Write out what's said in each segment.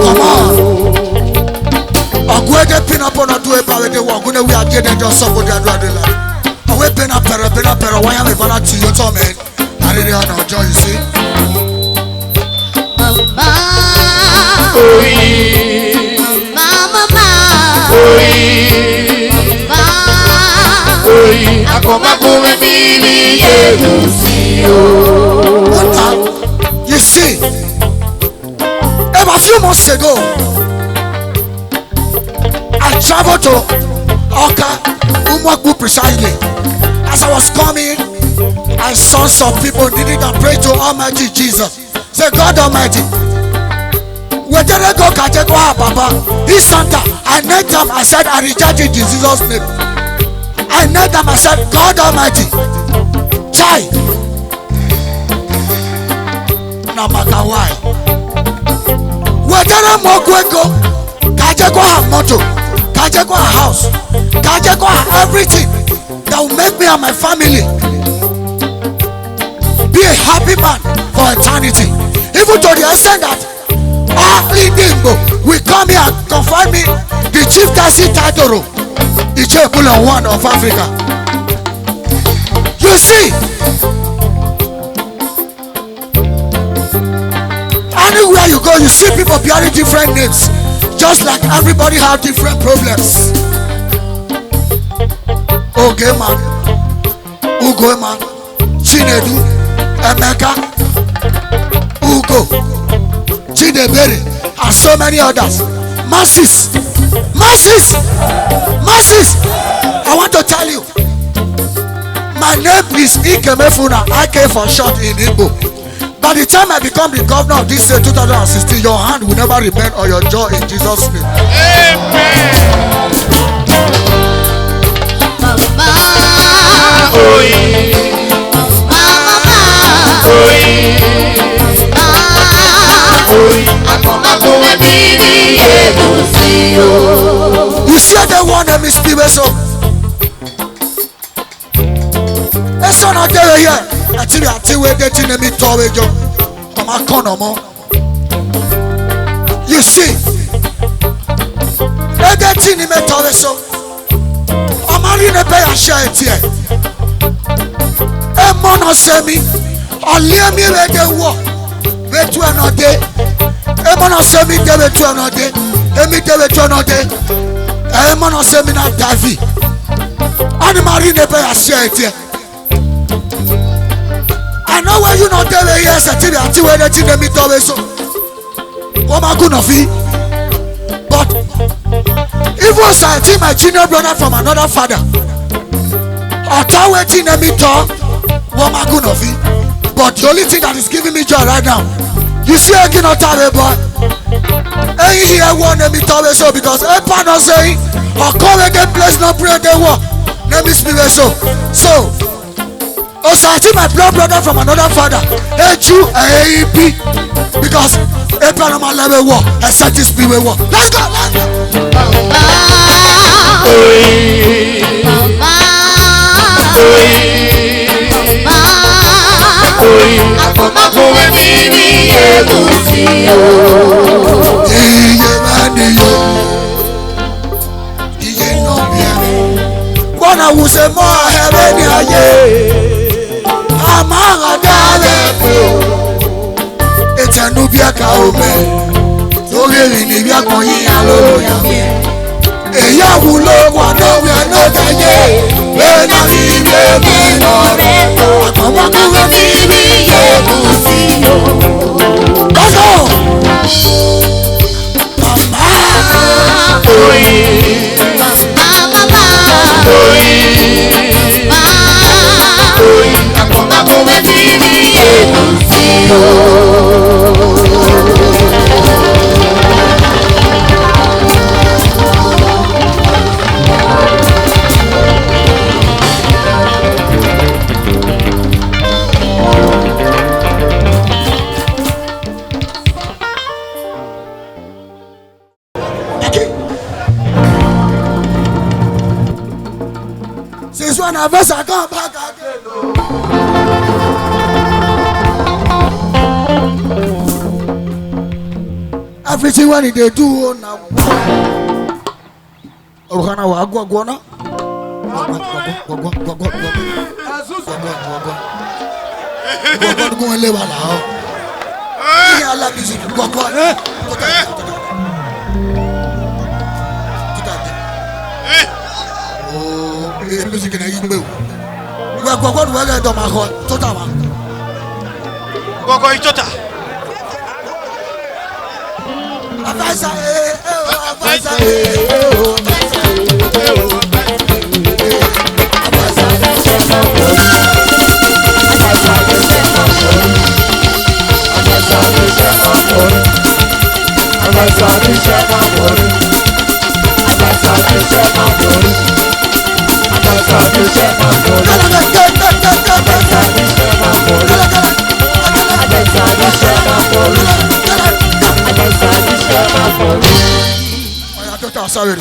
Come on. Ogwede pin up on a do a parade walk when we are getting just somebody and radila. Away pin up a why am I gonna to your tom man? I really don't know, you see. Mama, you see, a few months ago, I traveled to Nowamagbe precisely. As I was coming, I saw some people needing to pray to Almighty Jesus. Say, God Almighty, where did I go? Papa, this Santa. I knelt them. I said, I reject it in Jesus' name. I knelt them. I said, God Almighty, Chai. No matter why. Where did I go? Kajeko have motto. Kajeko have house. Kajeko have everything that will make me and my family be a happy man for eternity. Even to the extent that we come here and confirm me the chieftaincy title, the A.K.A. of Africa. You see, anywhere you go, you see people bearing different names, just like everybody have different problems. Okay, man, Ugo, man, Chinedu, Emeka, Ugo, Chidebere, and so many others. Masses. I want to tell you, my name is Ikemefuna, A.K.A for short in Igbo. By the time I become the governor of this year 2016, your hand will never remain on your jaw in Jesus' name. Amen. You see the one that is so son of the year. Actually, I tell you that in me towe jo. Come on, come on. You see, that in me towe so. I'm only ne pay a share here. A mono semi. Only me we the war. We to another day. A mono semi de we to another day. Emi de we to another day. A mono semi na Davi. Animal ne pay a share here. I know where you not tell me yes, until where the thing me told so. What am I gonna feel? But if was I think my junior brother from another father, I tell where thing me talk, what am I gonna feel? But the only thing that is giving me joy right now, you see I cannot tell me boy. And here one me told so because a partner saying, I come again place no pray they walk. Let me speak so. So also, I see my blood brother from another father. A.K.A. Because a paranormal level war, a certain spirit war. Let's go, let's go. One who say more heaven. Amara dale Etin-Oba kaome Tori ni bia kon yin alolo ya eya wulo kwa no we no daye we na ni be me no akoma ko we ni ye busi yo gozo mama oi mama oi akoma ko we ni ye busi yo. Since when I first I come back again, everything when they do now. Oh, Hana, I go now. Go and live now. I love music. Go. Music na yimbe we gogo we le do ma ho tota ma gogo itota avaza avaza sorry.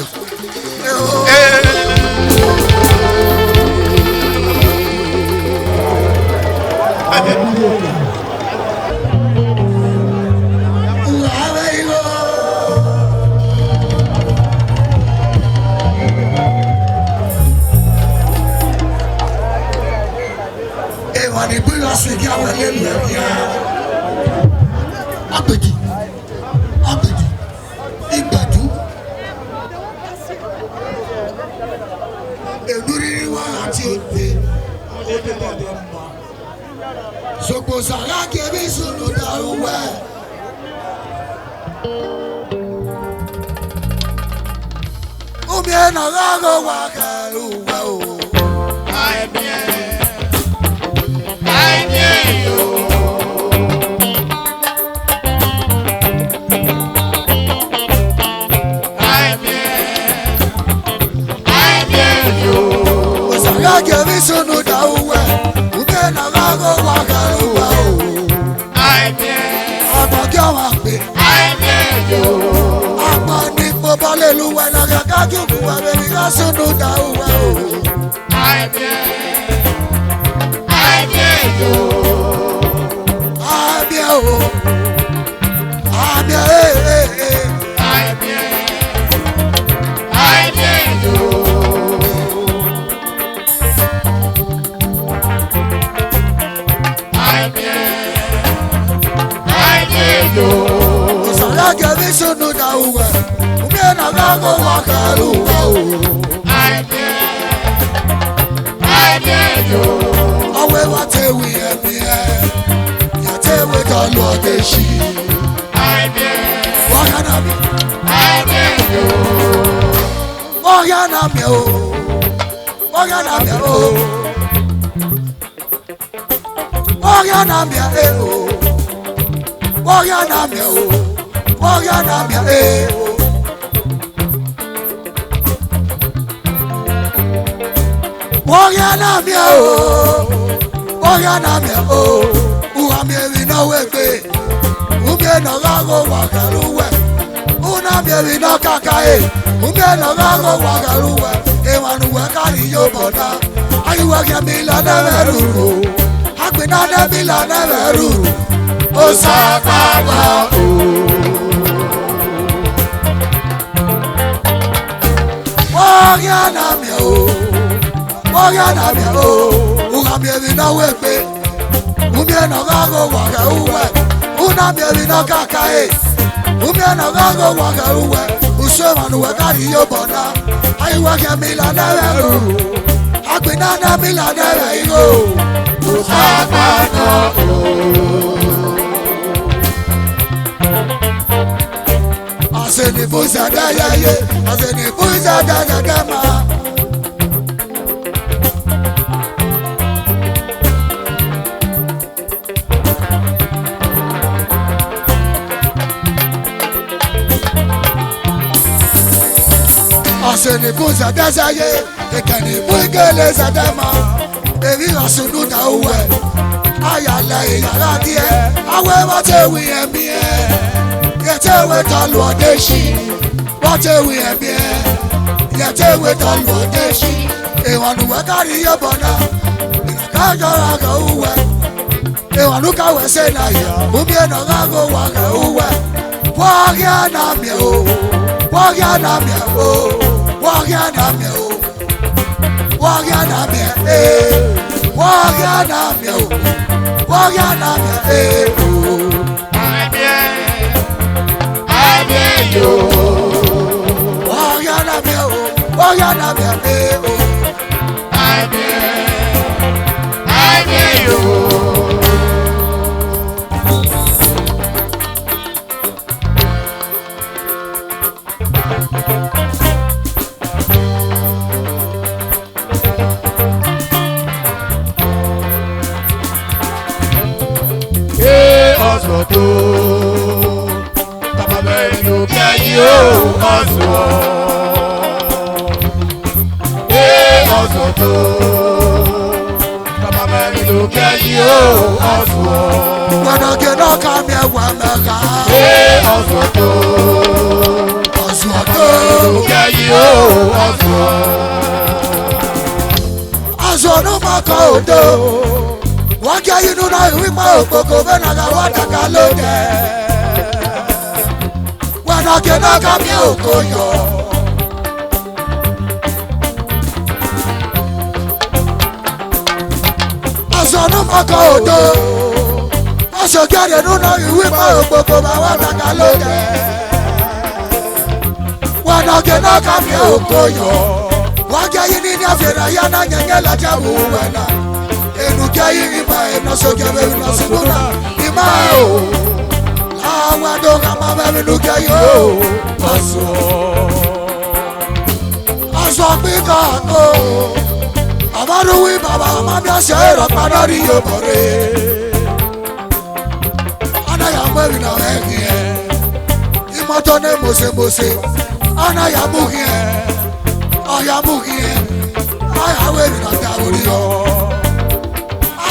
na gago wakaruwa o. Awe watewi emiye, yatewe tolu odeshi. Wakanami, wakanami o, wakanami o, wakanami o, wakanami o, wakanami o. Wakanami o, wakanami o, uhamiri na wegbe, umye na gago wakaruwe, unamiri na kakae, umye na gago wakaruwe, ewanuwe kari yoboda, ayuwe kemila neveruru, akbina nemila neveruru, osakaba o. Wakanami o. Wakanami o, uhamiri na wegbe, umye na gago wakaruwe, unamiri na kakae, umye na gago wakaruwe, usemanuwe kari yoboda, ayuwe kemila neveruru, akbina nemila neveruru, usakaba o. Aseni buza da yaye, aseni buza da gama. Aseni buza da yaye, ekani buigele zadama. Ebi asunu da uwe, ayala iyara die, awe matewi emiye. Yetewe tolu odeshi, watewi emiye. Yetewe tolu odeshi, ewanuwe kari yobona, inakajaraga uwe. Ewanuka wese na ya, umye na gago waga uwe. Wakanami o, wakanami o, wakanami o, wakanami wakanami o, wakanami o. Wakanami o, wakanami o. Osoto, Tamame no kayo oso. Osoto, Tamame no kayo oso. Wana kena kami wameka. Osoto, Osoto, kayo oso. Azono makodo. Wakia yinu na iwima okoko benaga wataka lode. Wana kena kami okoyo. Azono makodo. Asogere nuna iwima okoko wataka lode. Wana kena kami okoyo. Wakia yini ni afira yana nyengela jabu wena. Enukia irima enosoke bebi nasiguna imao. Lawa doga mama enukia yo. Aso pika ko. Amaruwi baba amabia shero panori yobore. Ana ya mwebi na wengie. Imatone mose. Ana ya mugie. Aya mugie. Aya webi na tauriyo.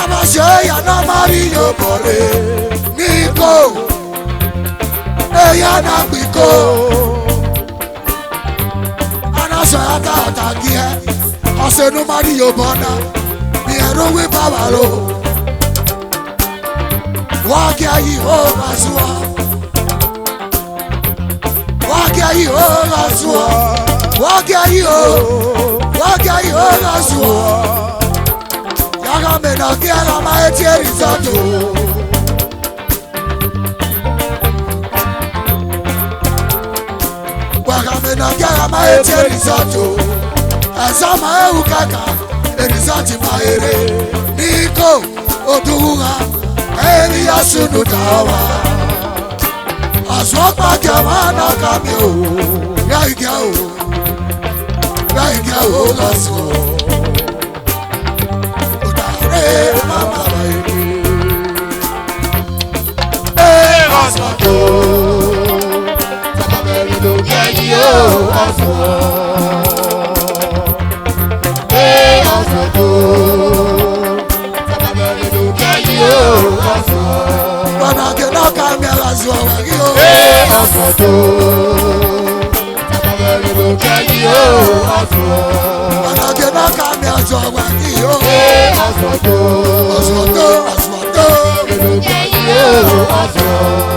Abasheya na mariyo bore Niko Eya na biko Anasaya tata gie Asenu mariyo bona Miero we babalo Wakia yi ho gasua Wakia yi ho gasua Wakia yi ho gasua Yaga mena kiaga maeti erizoto. na gya ma eti risotto azama e ukaka e risotto ma ere niko oduha e ya sunu dawa aswapa jamana kamio ya igya o laso utare mama Aswato, Samabeli do Gayo, Aswato, Samabeli do Gayo, Bana ke na kamera zo wagio, Aswato, Samabeli do Gayo, bana ke na kamera zo wagio, Aswato, aswato, do Gayo, Aswato.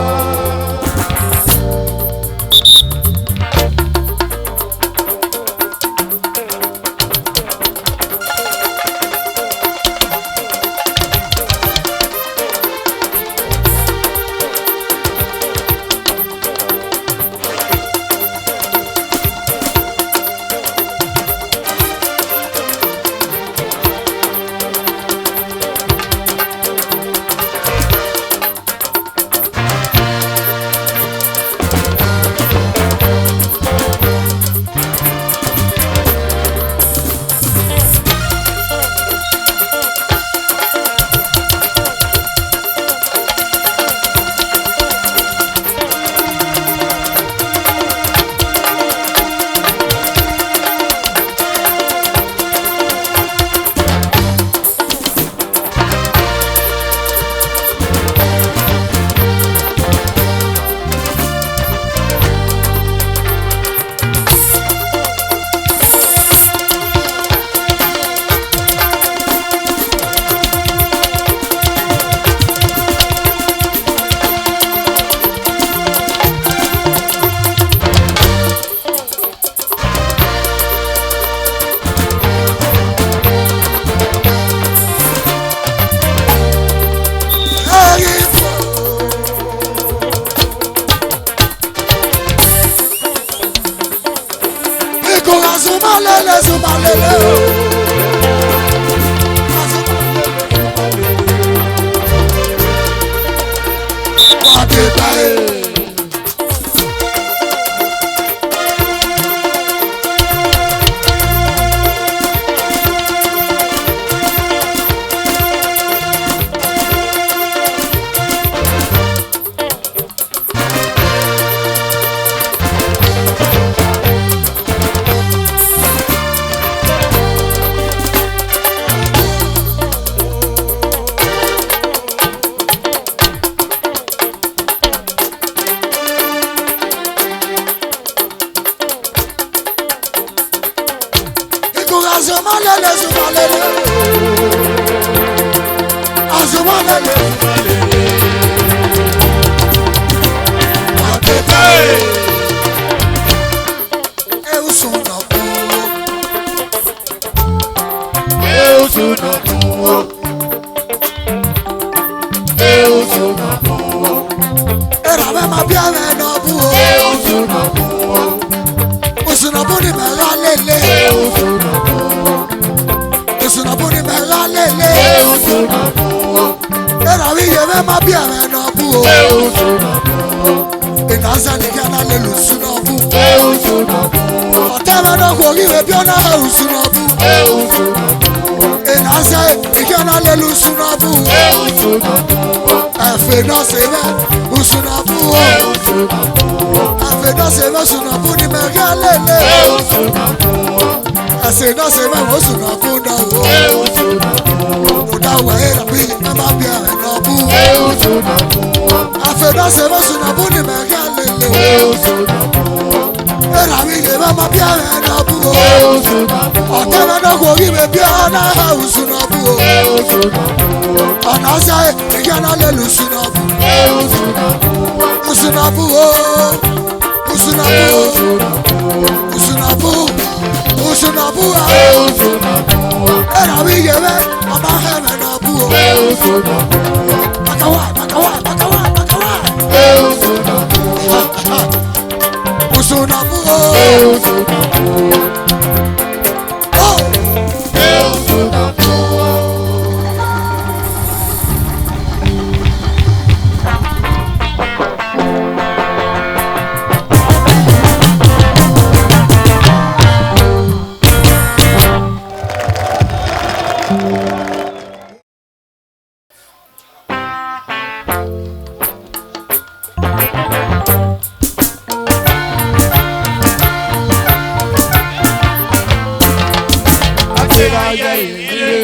ìrírí.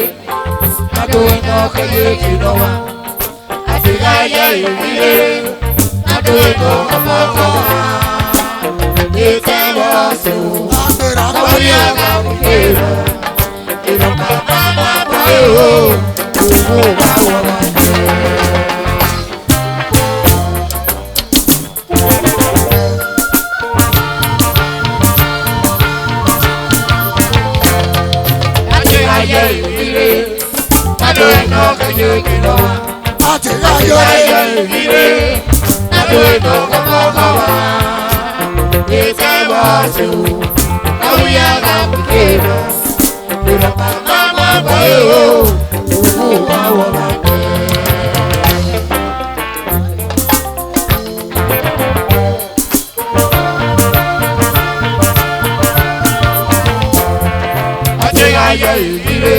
Adúlé náà kẹ́yẹ jìnnà wá. Àti ayé ìrírí. Adúlé náà ọmọ ọkọ wá. Ìtẹ́ bọ́ sí o. Àwọn yẹn ká mú kéèrè. Ìrọ̀pá máa bọ̀ yóò. Òkú bá wọ̀ wá jẹ́. Ayé ìrírí, adó iná kẹyẹ kìlọ̀ wá. Ayé ìrírí, adó iná kọ́kọ́ bá wá. Ìtẹ́ bọ́ sí o, káwíyá ká kúkẹ́ lọ. Ìrọ̀pá máa bọ̀ yóò, òkú wá wọ̀ bá gbẹ. Ayé ìrírí,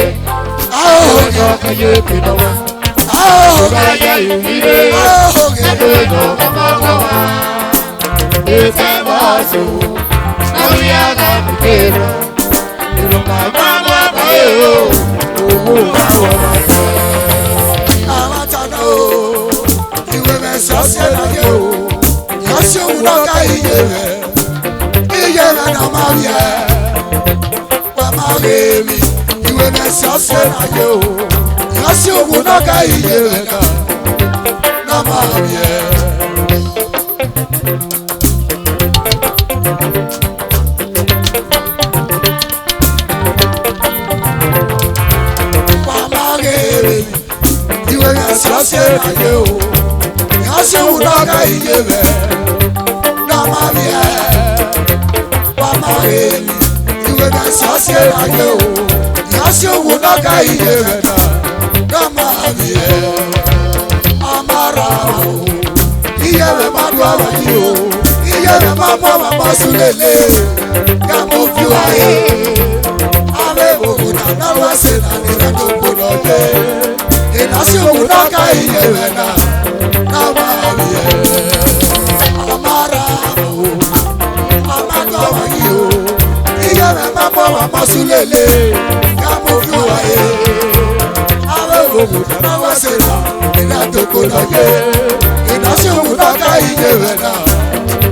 adó kẹyẹ kìlọ̀ wá. Ayé ìrírí, adó iná kọ́kọ́ bá wá. Ìtẹ́ bọ́ sí o, káwíyá ká kúkẹ́ lọ. Ìrọ̀pá máa bọ̀ yóò, òkú wá wọ̀ bá gbẹ. Àwọn tàná o, ìwé mẹ́sàn án ṣe láyé o. Yọ̀ọ́sí òun náà ká iye rẹ̀ náà máa rí ẹ̀. Màmá rẹ̀ mi, ìwé mẹ́sàn án ṣe láyé o. Yọ̀ọ́sí òun náà ká iye rẹ̀ náà máa rí ẹ̀. Yọ̀ọ́sí láyé o, yọ̀ọ́sí òun náà ká iye rẹ̀ náà máa rí ẹ̀. Màmá rẹ̀ mi, ìwé mẹ́sàn án ṣe láyé o, yọ̀ọ́sí òun náà ká iye rẹ̀ náà máa rí ẹ̀. Amára o, iye rẹ̀ máa dùn ọ̀rọ̀ yìí o, iye rẹ̀ máa mú ọ̀rọ̀ mọ́ súlẹ̀lẹ̀ ká mú fi wáyé. Ààrẹ òun náà wá ṣe nàní rẹ̀ tó gbọdọ̀ yé. Ìdásí òun náà ká iye rẹ̀ náà máa rí ẹ̀. Amára o, amágọ́ wọ̀nyí o, iye rẹ̀ máa mú ọ̀rọ̀ mọ́ súlẹ̀lẹ̀ ká mú fi wáyé. Ààrẹ òun náà wá ṣe nàní rẹ̀ tó gbọdọ̀ yé. Ìdásí òun náà ká iye rẹ̀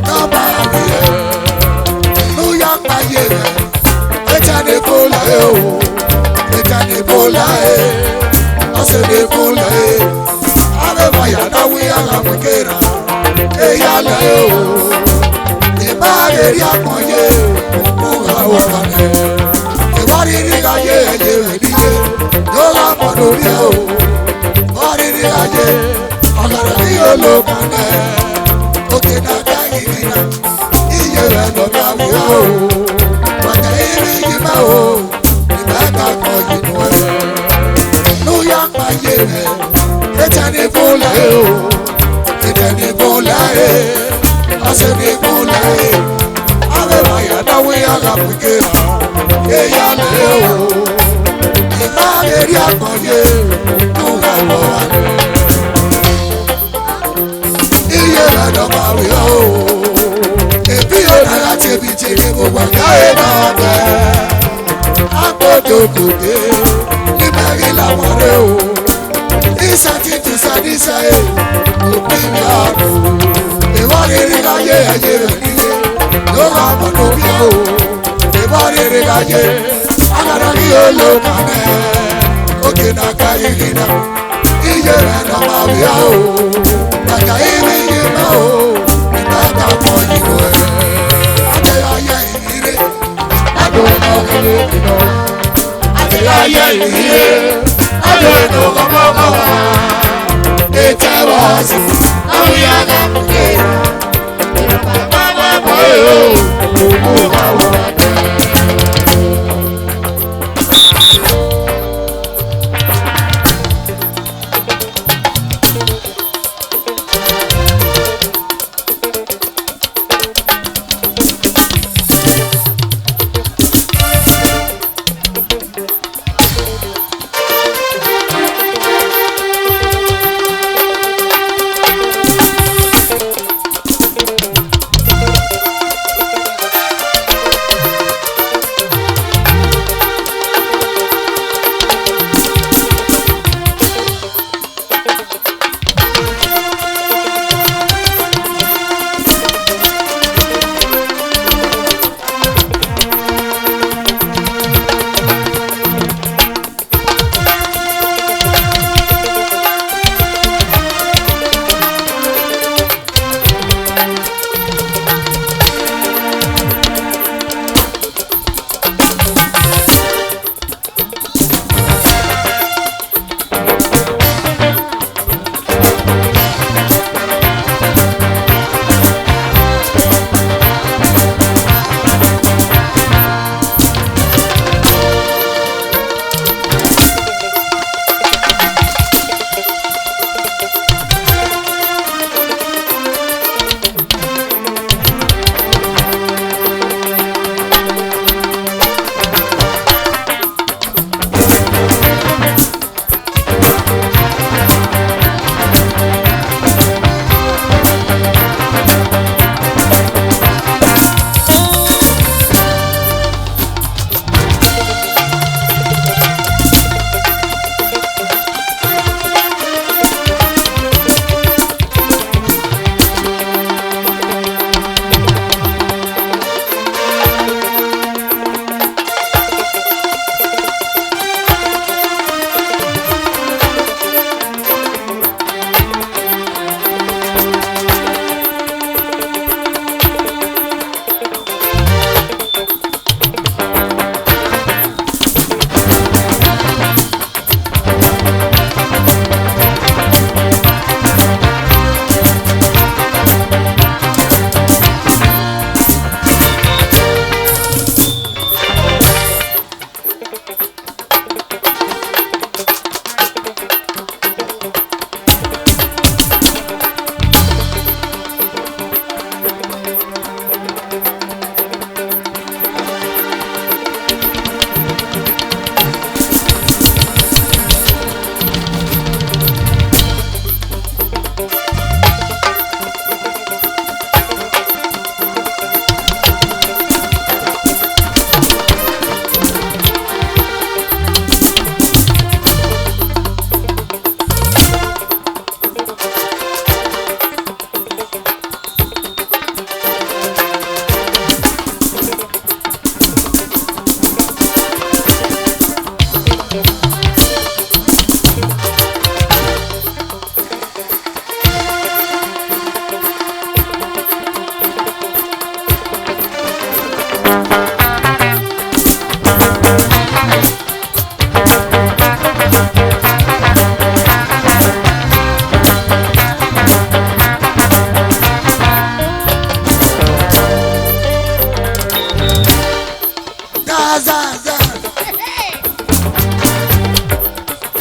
náà máa rí ẹ̀. Lóyá pa iye rẹ̀, ẹja ní kó láyé o, ẹja ní kó láyé. Ase de kula e, ave vaya na wia la mukera, e ya le o, e bare ria konye, uga wane, e bari riga ye rediye, yo la monoria o, bari riga ye, agara rio lo kane, oke na kagirina, iye rendo na wia o, wate iri jima o, ibeka konye noe. Lóyá pàyé rẹ̀, ẹja ní bọ́lá ẹ̀ o, ìdẹ̀ ní bọ́lá ẹ̀, ọ̀sẹ̀ ní bọ́lá ẹ̀, àwẹ̀wà yàdáwé àgàpùkẹ́ rà, ẹ̀yà lẹ̀ o, ìbá èrè àgbọ̀nyé, tó wà wọ̀ wà lẹ̀. Iye rẹ̀ dọ̀bà wí o, èbí ọ̀nà láti ebi tèmi gbogbo àgáyé náà bẹ̀, àgbọ̀dọ̀ gòkè. Mẹ́rin làwọn rẹ̀ o, ìsàtì tù sàdísà ẹ̀, òpin mi àrò. Ìwádìí láyé ẹ̀yẹ rẹ̀ nílé, ló máa mọ̀ lórí o. Ìwádìí láyé, agbára ní olókanẹ̀, òkè náà ká ìrìnà. Iye rẹ̀ náà máa rí a o, bàtà ìrì yìí máa o, ìbáta pọ̀ nínú ẹ̀. Adé ayé ìrírí, adó náà kéré kìnnà. Ayé ìrírí, adó iná kọ́kọ́ bá wá. Ìtẹ́ bọ́ sí o, káwíyá ká kúkẹ́ lọ. Ìrọ̀pá máa bọ̀ yóò, òkú wá wọ̀ bá gbẹ.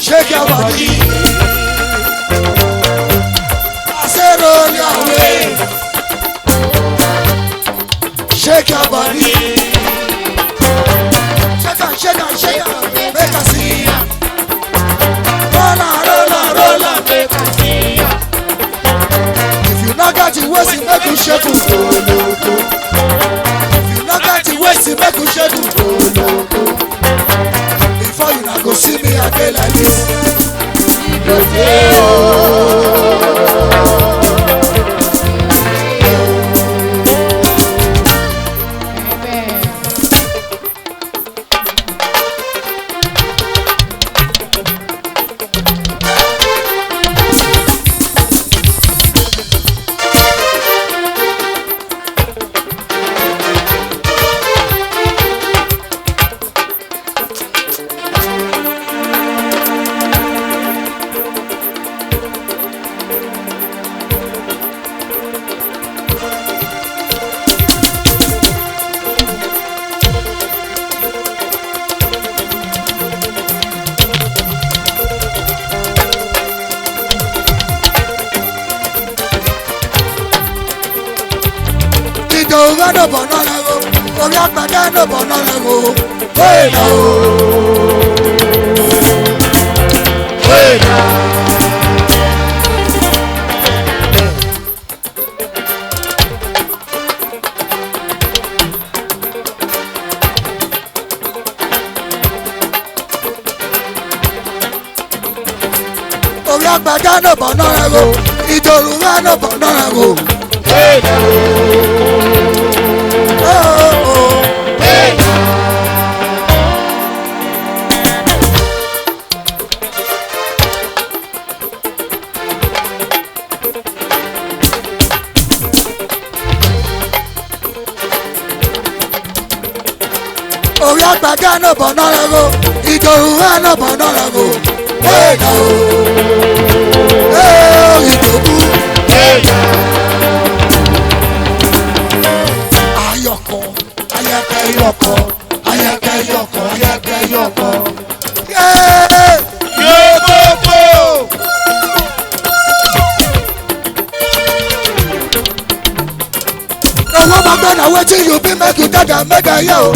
Shake your body. I said roll your waist. Shake your body. Shake on, shake on, shake on. Make us see ya. Roll on, roll on, roll on. Make us see ya. If you not got the waist, make you shake it. If you not got the waist, make you shake it. Before you not go see me again like this. Idowu no banana go, omi Agbes no banana go. Hey now, hey now. Omi Agbes no banana go, Idowu no banana go. Hey now. Orí Agbes no banana go, Idowu no banana go. Hey now, hey Idowu, hey now. Ayoko, ayake yoko, ayake yoko, ayake yoko. Yeah, yoko. Nowamagbe na wetin you be make you dada make I yo.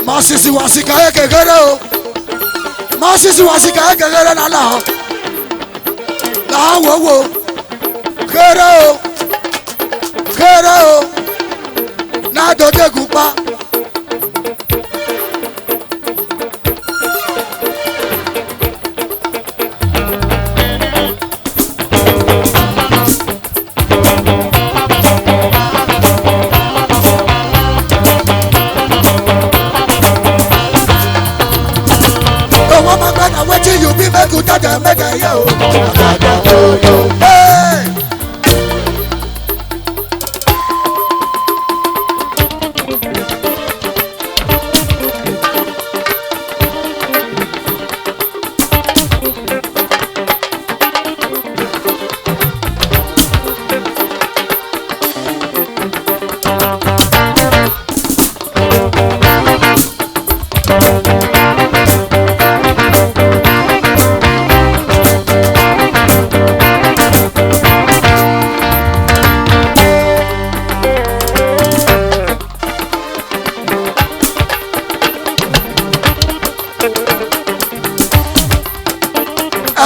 Masisi wasika ekegere o. Masisi wasika ekegere na la. La wo. Kere o. Kere o. Na do de gupa. Wetin you be make you dada make I yo. Hey.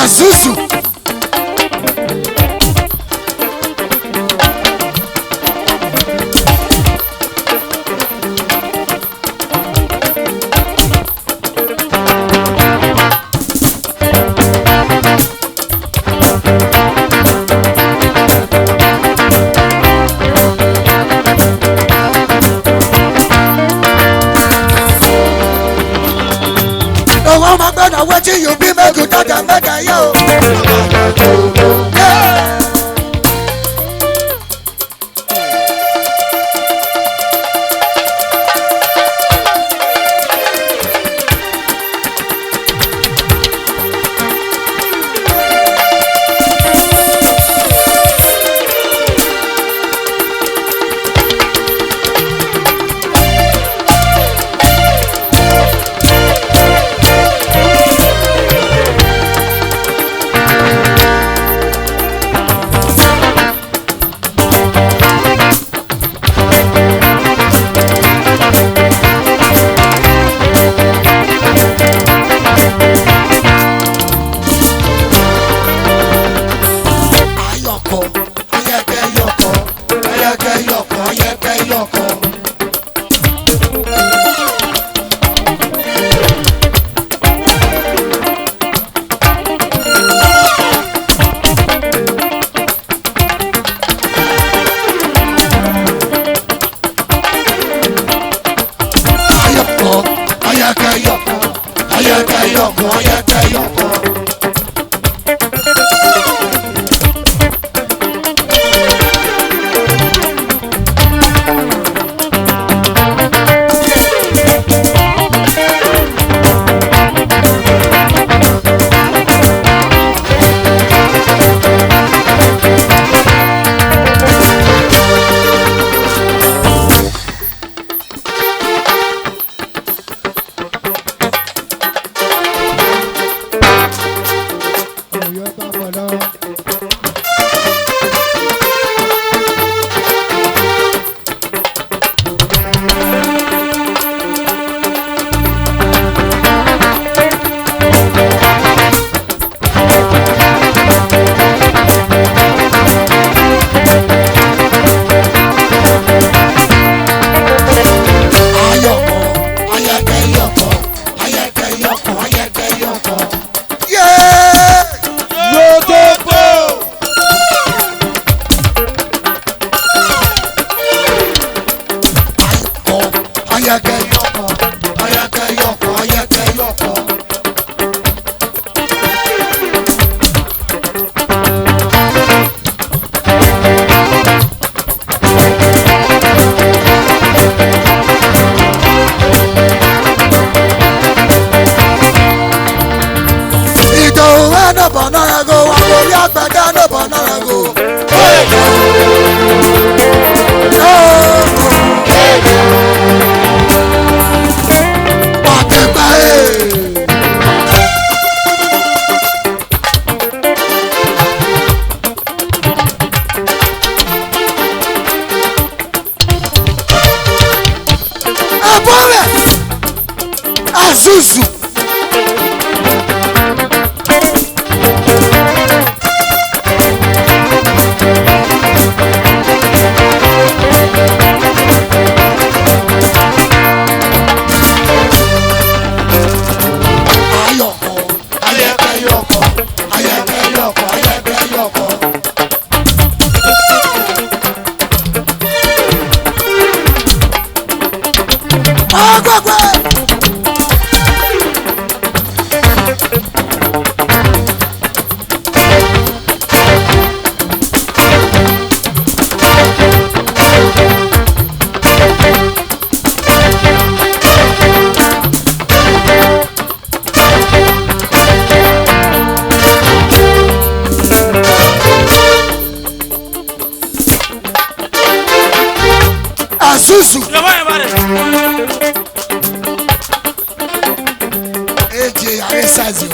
Azuzu. Nowamagbe na wetin you be make you talk and make I yo. Yeah. Azuzu. Azuzu. AJ Aresazi.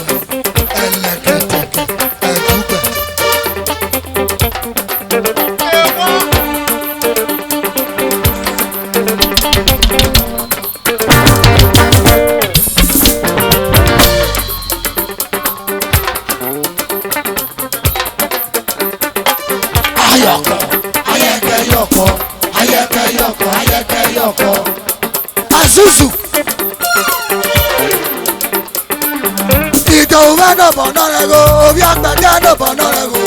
Idowu no bonorego, obi Agbes no bonorego.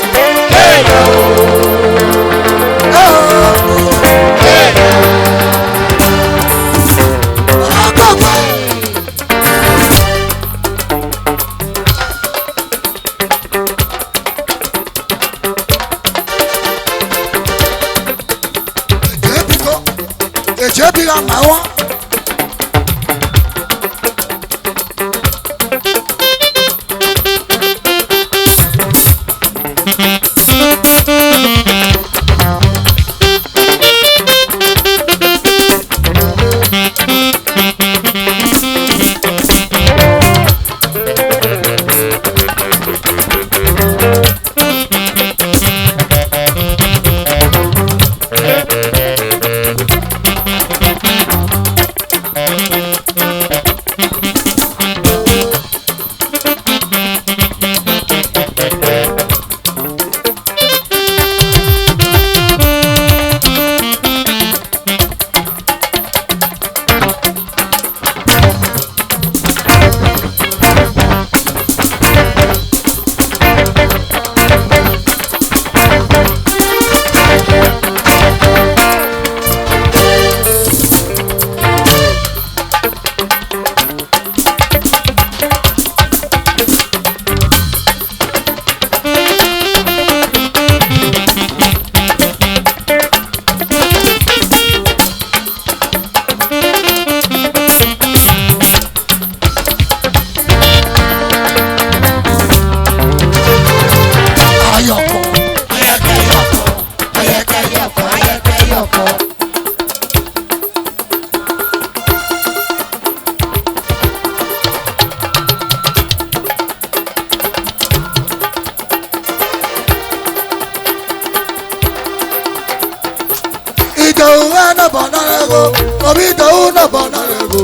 Ejebi la mawa. Idowu no bonorego, obi Idowu no bonorego.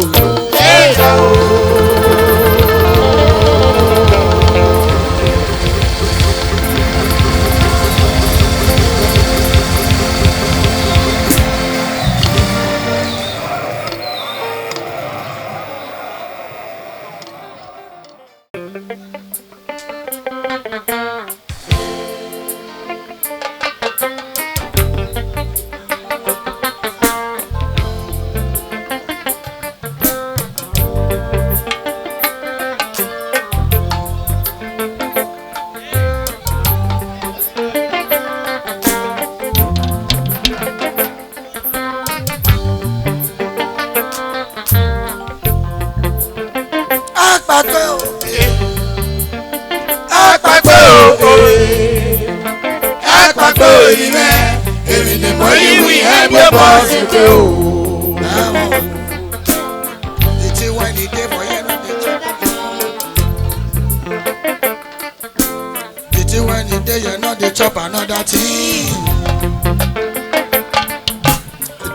Chop another thing.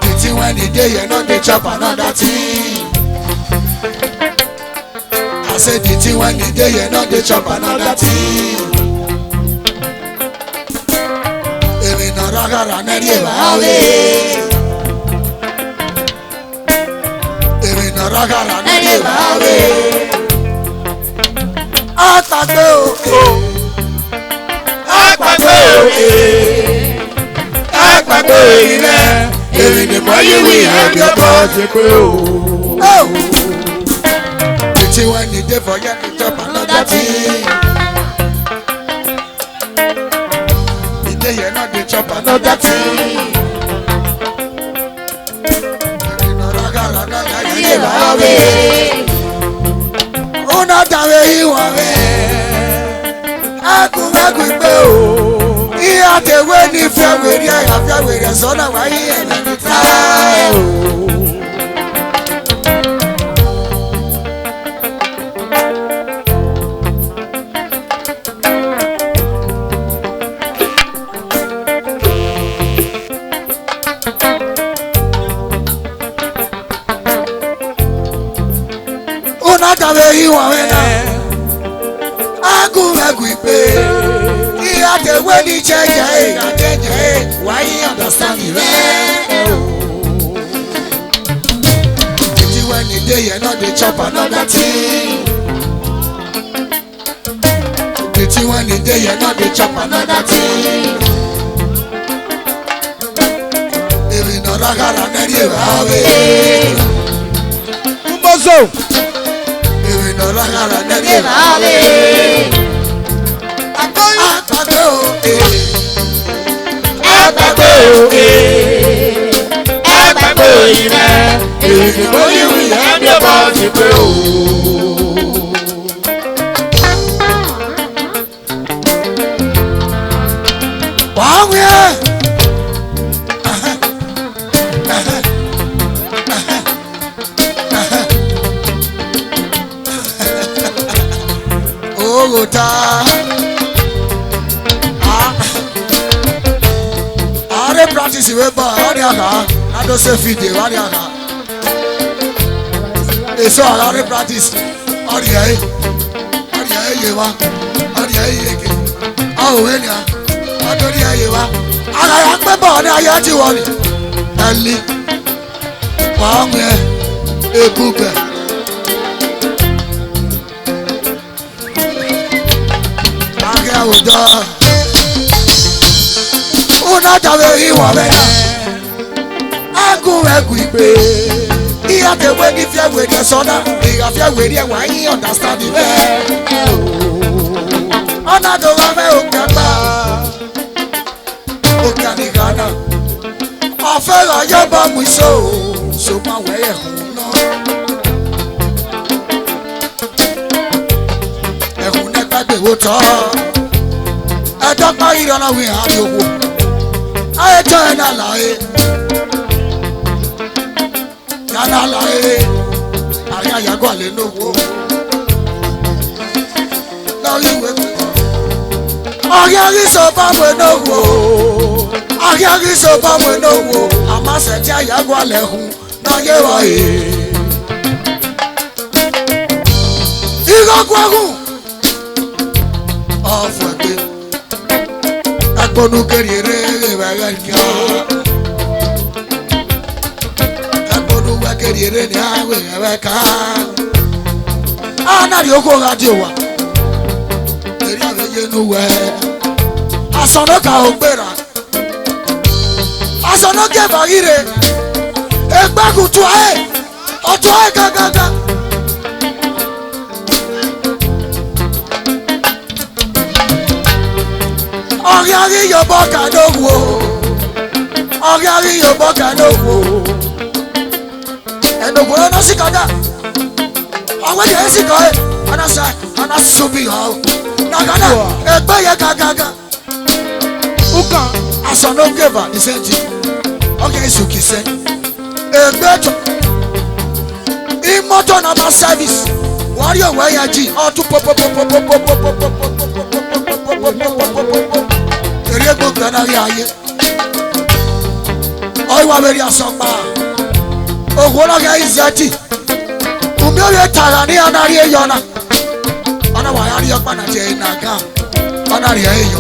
The thing when the day you know they chop another thing. I said the thing when the day you know they chop another thing. Emi no ragara neri ebawe. Emi no ragara neri ebawe. Atagbe o. Agbagbe ilẹ̀ èrè ni mo yí wí ẹ̀mí ọ̀bọ̀ ṣe pé o. Ètí wọn ní dé fọyẹ́ ní chop another thing. Ìdé yẹn náà dé chop another thing. Ìrìnà rágàrà náà yẹ yẹ bá wé. Ó náà dàwé ìwọ̀n rẹ̀. Agun gbé o. Ìyá tèwé ní fẹ́wèrè àyàfẹ́wèrè sọ́nà wáyé ẹ̀mí ní táyà o. Una tàbí ìwọ̀n rẹ̀ náà. Agun gbé. Ìyá tèwé ní jẹ́jẹ́ why you understand me well? When you dey here, not dey chop another thing. Pity when he dey here, not dey chop another thing. Ebi no ragara neri ebawe. Umbozo. Ebi no ragara neri Ebawe. Agbagbe o. Agbagbe o. Agbagbe o ime. Ebi ni mo yi wi ẹni ọba ti pe o. Wàá wí ẹ́. Ogota. Are practice we ba wani aka. I don't say fit dey wani aka. Eso are practice. Ori ai. Ori ai ye wa. Ori ai ye ke. Awo we ni a. Adori ai ye wa. Ara ya pe bo ni aye ti wo ni. Ali. Wa nwe ebube. Ojo una jawe iwo bena agun egu ipe iya te we ni fie we de soda iya fie we ri e wa yin understand it ona do wa me o kapa o kani gana afe la yo ba mu so ma we e hun no e hun ne pa de wo to don't marry on a way out of you. I turn a lie. Yana lie. I go a little. Now you will. I hear so bad with no woe. I hear so bad with no woe. I must say, I go a little. Now you are here. You go off with it. Bonu keriere bagalka Bonu wa keriere ni awe abeka Ana ri oko radio wa Eri aveye nu we Asono ka ogbera Asono ke bagire Egbagun tu ae Oto ae gaga Oriari yo boka no wo. Oriari yo boka no wo. Eno go no sikada. Awe de sikae. Ana sa ana subi ho. Nagana egbe ye gaga. Uka asono geva isenti. Okay suki se. Egbe to. Imoto na ba service. Wario we ya ji. O tu pop. Eriego ganari aye. Oi wa beri asomba. Ogwona ga izati. Umi o tarani anari eyona. Ana wa yari okpa na je na ga. Anari eyo.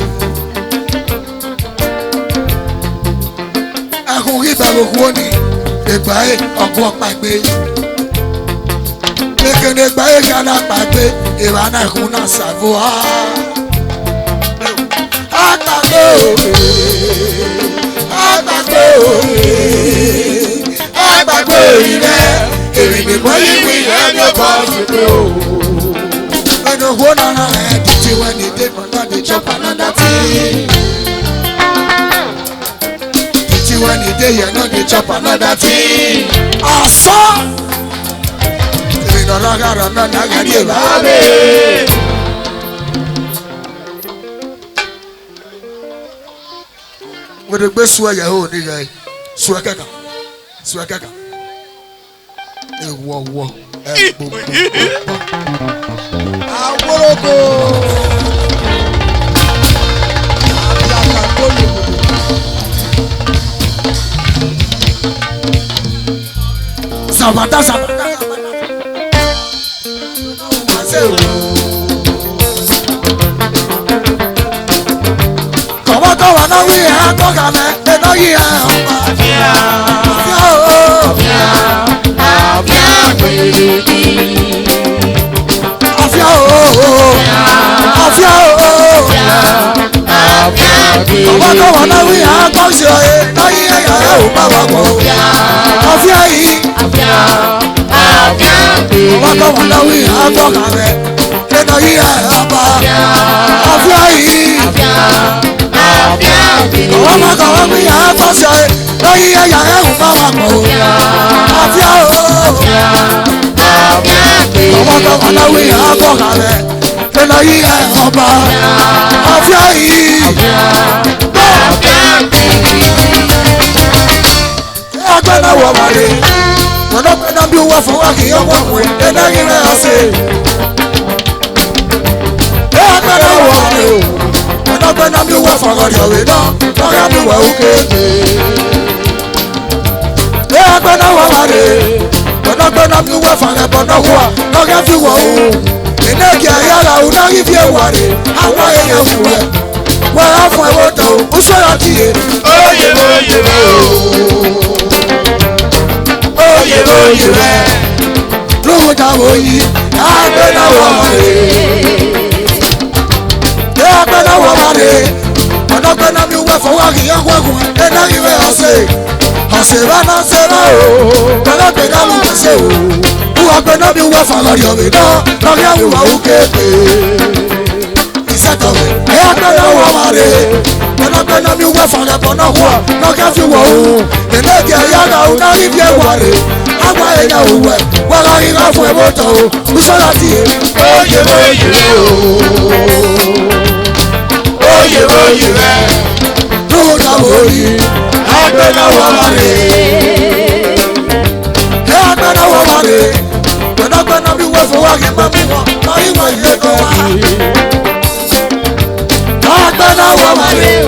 Ehun ri be ogwo ni. Egba e ogun okpa gbe. Ekene gba e ga na pa gbe. Ewa na ehun na savo ha. Agbagbe ire eri ni mo yi wi ẹni ọba ṣùgbọ́n o. Ẹnu wo nana ẹ títí wẹ́n ní dé mọ̀ náà ní chop another thing. Títí wẹ́n ní dé yẹn náà ní chop another thing. Ọ̀sọ́ ìrìnà lágàrọ̀ náà ní agàrí èbá bẹ́ẹ̀. With the best way you hold it, Swakaka, a war, Sabata. Kawa na we ha ko ga me e no yi ha. Abia. Ọba kan wà náà wí àgbọ̀nsẹ̀ ọ̀yẹ́ lọ́yìn ẹ̀yà ẹ̀ ò bá wà pọ̀. Ọ̀fíà yìí. Ọba kan wà náà wí àgbọ̀nkà rẹ̀ lọ́yìn ẹ̀ ọba. Ọ̀fíà yìí. Ọba kan wà wí àgbọ̀nsẹ̀ ọ̀yẹ́ lọ́yìn ẹ̀yà ẹ̀ ò bá wà pọ̀. Ọ̀fíà o. Ọba kan wà náà wí àgbọ̀nkà rẹ̀ lọ́yìn ẹ̀ ọba. Ọ̀fíà yìí. Agbẹ́nà wọ̀ wàlẹ̀, ọ̀nàgbẹ́nà bí wọ́n fọwọ́ kì í ọmọ ọ̀pọ̀ ẹ̀dá yìí rẹ̀ ọ̀sẹ̀. Agbẹ́nà wọ̀ wàlẹ̀ o, ọ̀nàgbẹ́nà bí wọ́n fọwọ́ yọ̀wé náà lọ́yà bí wọ́n òkè. Agbẹ́nà wọ̀ wàlẹ̀, ọ̀nàgbẹ́nà bí wọ́n fọwọ́ bọ̀ náà wọ̀ lọ́yà bí wọ́n òkè. Ìnẹ́kì ayára ò náà yí fi wàlẹ̀, àwọn èèyàn wù rẹ̀. Wọ́n á fún ẹ̀wọ̀n tó ó sọ̀rọ̀ tìyẹ. Oye rẹ̀ lóhùn táwọn yìí agbẹ́nà wọ̀ wàlẹ̀. Agbẹ́nà wọ̀ wàlẹ̀ ọ̀nàgbẹ́nà mi wẹ̀ fọwọ́ kì í ọgbọ́gun ẹ̀dá ìwé ọ̀sẹ̀. Ọ̀sẹ̀ bá náà ṣe náà o ọ̀nàgbẹ́nà mi wẹ̀ ṣe o. Wọ́n agbẹ́nà mi wẹ̀ fọwọ́ yọ̀wé náà lọ́gẹ́ àwùwà ó kéde. Ìṣètọ̀wé agbẹ́nà wọ̀ wàlẹ̀ ọ̀nàgbẹ́nà mi wẹ̀ fọwọ́ bọ̀ náà wọ̀ lọ́gẹ́ fi wọ̀ o. Ìnẹ́gẹ̀ yára ò náà yí fi wàlẹ̀. Agba ẹ̀yà òwẹ̀ wọ́n á yíra fún ẹ̀wọ̀n tó o bùsọ̀lá ti yé. Oye rẹ̀ lóhùn táwọn yìí agbẹ́nà wọ̀ wàlẹ̀. Agbẹ́nà wọ̀ wàlẹ̀ gbẹ̀nàgbẹ̀nà bí wọ́n fọwọ́ kí n bá mú wọn lọ́yìn wọ̀ ilé kan wá. Agbẹ́nà wọ̀ wàlẹ̀.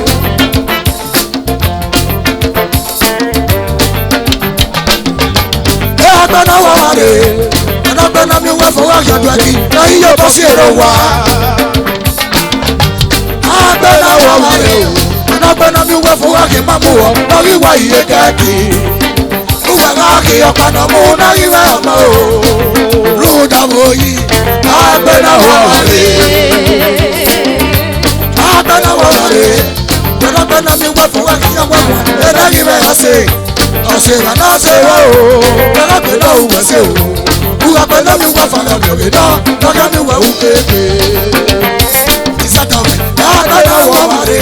Agbẹ́nà wọ̀ wàlẹ̀ gbẹ̀nàgbẹ̀nà bí wọ́n fọwọ́ kí ọdún ẹni lọ́yìn yóò bọ́ sí èrò wá. Agbẹ́nà wọ̀ wàlẹ̀ gbẹ̀nàgbẹ̀nà bí wọ́n fọwọ́ kí n bá mú wọn lọ́yìn wọ̀ ilé kẹ́ẹ̀kì. Ugbàgbà kì í ọ̀padà mú lọ́yìn wẹ̀ ọmọ o. Lùdàwọ̀ yìí agbẹ́nà wọ̀ wàlẹ̀. Agbẹ́nà wọ̀ wàlẹ̀ gbẹ̀nàgbẹ̀nà bí wọ́n fọwọ́ kí ọmọ wọn ẹ̀dá yìí wẹ̀ ọ̀sẹ̀. Ọ̀sẹ̀ ìbàdàn ṣe wá o gbẹ̀nàgbẹ̀nà ò wẹ̀ ṣe o. Ugbàgbẹ̀nà mi wẹ̀ fọwọ́ yọ̀wé náà lọ́gẹ́ mi wẹ̀ ó kéde. Ìṣètọ̀wé agbẹ́nà wọ̀ wàlẹ̀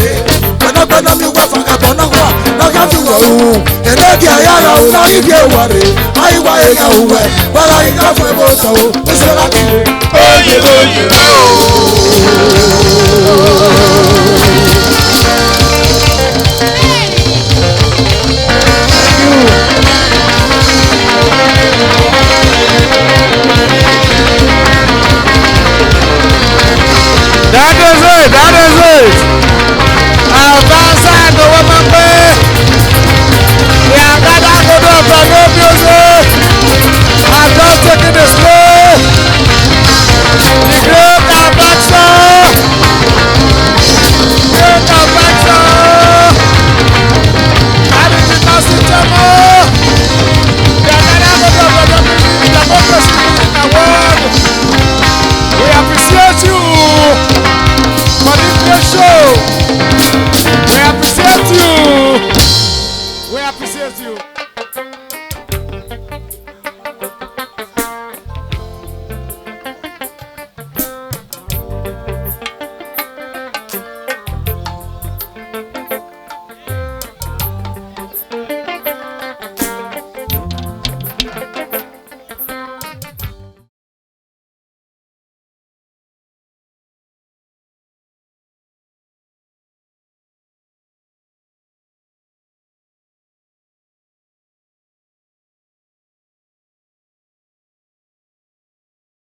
gbẹ̀nàgbẹ̀nà mi wẹ̀ fọwọ́ bọ̀ náà wọ̀ lọ́gẹ́ fi wọ̀ o. Ìnẹ́gì ayára ò náà yí fi wàlẹ̀ àyíwá èèyàn òwẹ̀ wọ́n á yíká fún ẹ̀bùn tó o bùsọ̀lá ti yé. Oye rẹ̀